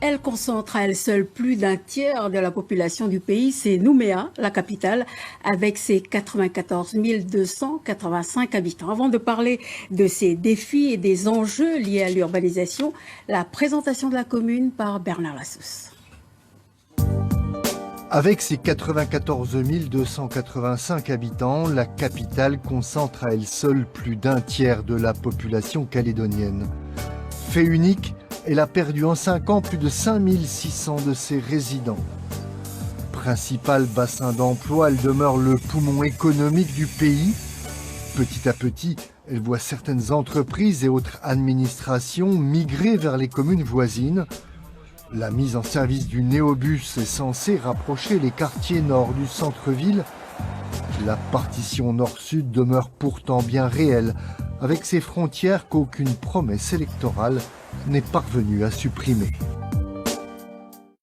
Elle concentre à elle seule plus d'un tiers de la population du pays. C'est Nouméa, la capitale, avec ses 94 285 habitants. Avant de parler de ces défis et des enjeux liés à l'urbanisation, la présentation de la commune par Bernard Lassous. Avec ses 94 285 habitants, la capitale concentre à elle seule plus d'un tiers de la population calédonienne. Fait unique, elle a perdu en 5 ans plus de 5600 de ses résidents. Principal bassin d'emploi, elle demeure le poumon économique du pays. Petit à petit, elle voit certaines entreprises et autres administrations migrer vers les communes voisines. La mise en service du néobus est censée rapprocher les quartiers nord du centre-ville. La partition nord-sud demeure pourtant bien réelle, avec ses frontières qu'aucune promesse électorale n'est parvenue à supprimer.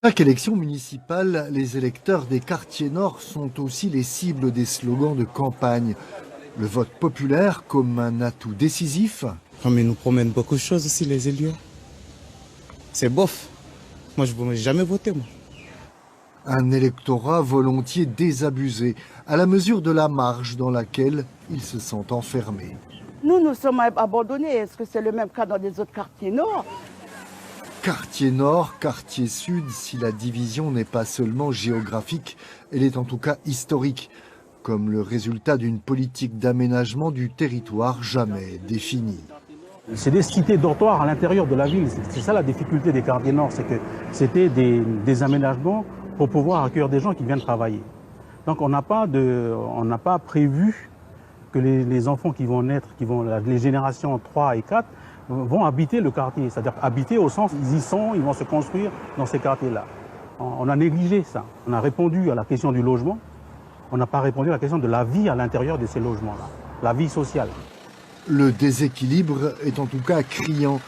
À chaque élection municipale, les électeurs des quartiers nord sont aussi les cibles des slogans de campagne. Le vote populaire comme un atout décisif. Mais ils nous promènent beaucoup de choses aussi, les élus. C'est bof. Moi, je n'ai jamais voté, moi. Un électorat volontiers désabusé, à la mesure de la marge dans laquelle ils se sentent enfermés. Nous sommes abandonnés. Est-ce que c'est le même cas dans les autres quartiers nord? Quartier nord, quartier sud, si la division n'est pas seulement géographique, elle est en tout cas historique, comme le résultat d'une politique d'aménagement du territoire jamais définie. C'est des cités dortoirs à l'intérieur de la ville. C'est ça la difficulté des quartiers nord, c'est que c'était des aménagements pour pouvoir accueillir des gens qui viennent travailler. Donc on n'a pas prévu que les enfants qui vont naître, les générations 3 et 4, vont habiter le quartier. C'est-à-dire habiter au sens, ils y sont, ils vont se construire dans ces quartiers-là. On a négligé ça. On a répondu à la question du logement. On n'a pas répondu à la question de la vie à l'intérieur de ces logements-là, la vie sociale. Le déséquilibre est en tout cas criant.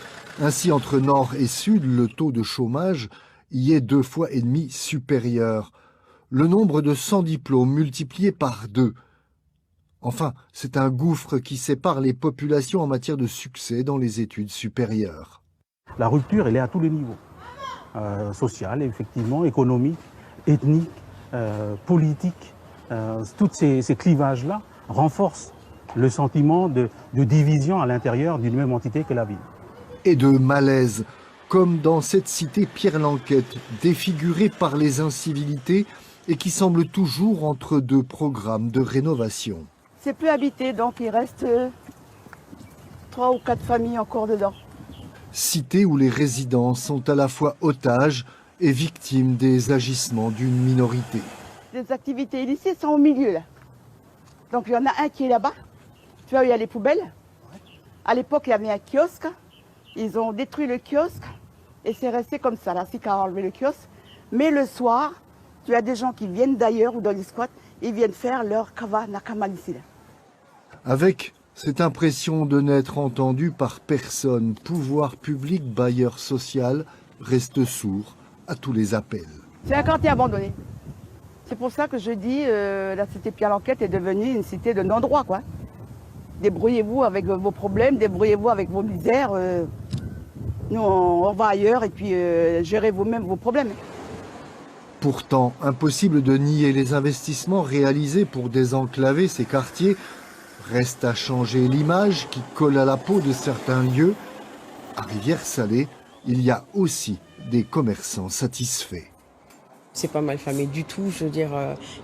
Ainsi, entre nord et sud, le taux de chômage y est 2,5 fois supérieur. Le nombre de sans diplôme multiplié par 2. Enfin, c'est un gouffre qui sépare les populations en matière de succès dans les études supérieures. La rupture, elle est à tous les niveaux. Social, effectivement, économique, ethnique, politique. Tous ces clivages-là renforcent le sentiment de division à l'intérieur d'une même entité que la ville. Et de malaise, comme dans cette cité Pierre Lanquette, défigurée par les incivilités et qui semble toujours entre 2 programmes de rénovation. C'est plus habité, donc il reste 3 ou 4 familles encore dedans. Cité où les résidents sont à la fois otages et victimes des agissements d'une minorité. Les activités illicites sont au milieu là. Donc il y en a un qui est là-bas. Tu vois où il y a les poubelles. À l'époque, il y avait un kiosque. Ils ont détruit le kiosque et c'est resté comme ça. La SIC a enlevé le kiosque. Mais le soir, tu as des gens qui viennent d'ailleurs ou dans les squats. Ils viennent faire leur kava nakama ici. Avec cette impression de n'être entendu par personne, pouvoir public, bailleur social, reste sourd à tous les appels. C'est un quartier abandonné. C'est pour ça que je dis la cité Pierre Lanquette est devenue une cité de non-droit, quoi. Débrouillez-vous avec vos problèmes, débrouillez-vous avec vos misères. Nous, on va ailleurs et puis gérez vous-même vos problèmes. Pourtant, impossible de nier les investissements réalisés pour désenclaver ces quartiers. Reste à changer l'image qui colle à la peau de certains lieux. À Rivière-Salée, il y a aussi des commerçants satisfaits. C'est pas mal famé du tout, je veux dire,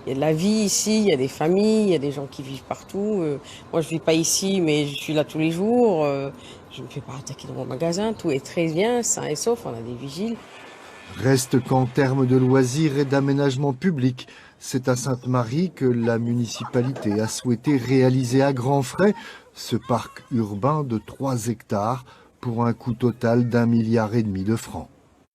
il y a de la vie ici, il y a des familles, il y a des gens qui vivent partout. Moi je vis pas ici, mais je suis là tous les jours, je ne me fais pas attaquer dans mon magasin, tout est très bien, sain et sauf, on a des vigiles. Reste qu'en termes de loisirs et d'aménagement public, c'est à Sainte-Marie que la municipalité a souhaité réaliser à grands frais ce parc urbain de 3 hectares pour un coût total d'1,5 milliard de francs.